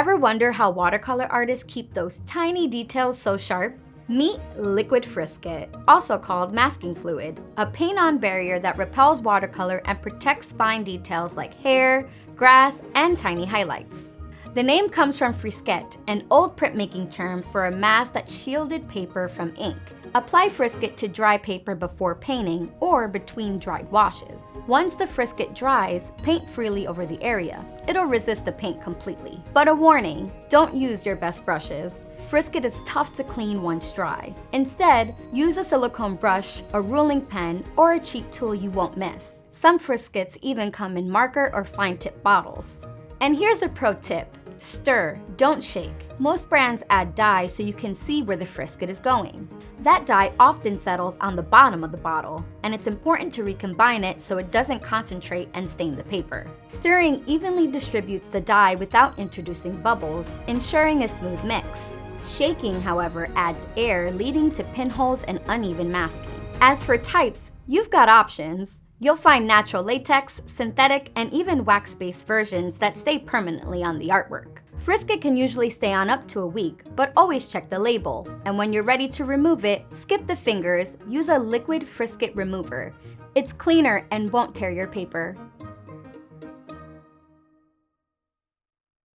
Ever wonder how watercolor artists keep those tiny details so sharp? Meet liquid frisket, also called masking fluid, a paint-on barrier that repels watercolor and protects fine details like hair, grass, and tiny highlights. The name comes from frisket, an old printmaking term for a mask that shielded paper from ink. Apply frisket to dry paper before painting or between dried washes. Once the frisket dries, paint freely over the area. It'll resist the paint completely. But a warning, don't use your best brushes. Frisket is tough to clean once dry. Instead, use a silicone brush, a ruling pen, or a cheap tool you won't miss. Some friskets even come in marker or fine tip bottles. And here's a pro tip. Stir, don't shake. Most brands add dye so you can see where the frisket is going. That dye often settles on the bottom of the bottle, and it's important to recombine it so it doesn't concentrate and stain the paper. Stirring evenly distributes the dye without introducing bubbles, ensuring a smooth mix. Shaking, however, adds air, leading to pinholes and uneven masking. As for types, you've got options. You'll find natural latex, synthetic, and even wax-based versions that stay permanently on the artwork. Frisket can usually stay on up to a week, but always check the label. And when you're ready to remove it, skip the fingers, use a liquid frisket remover. It's cleaner and won't tear your paper.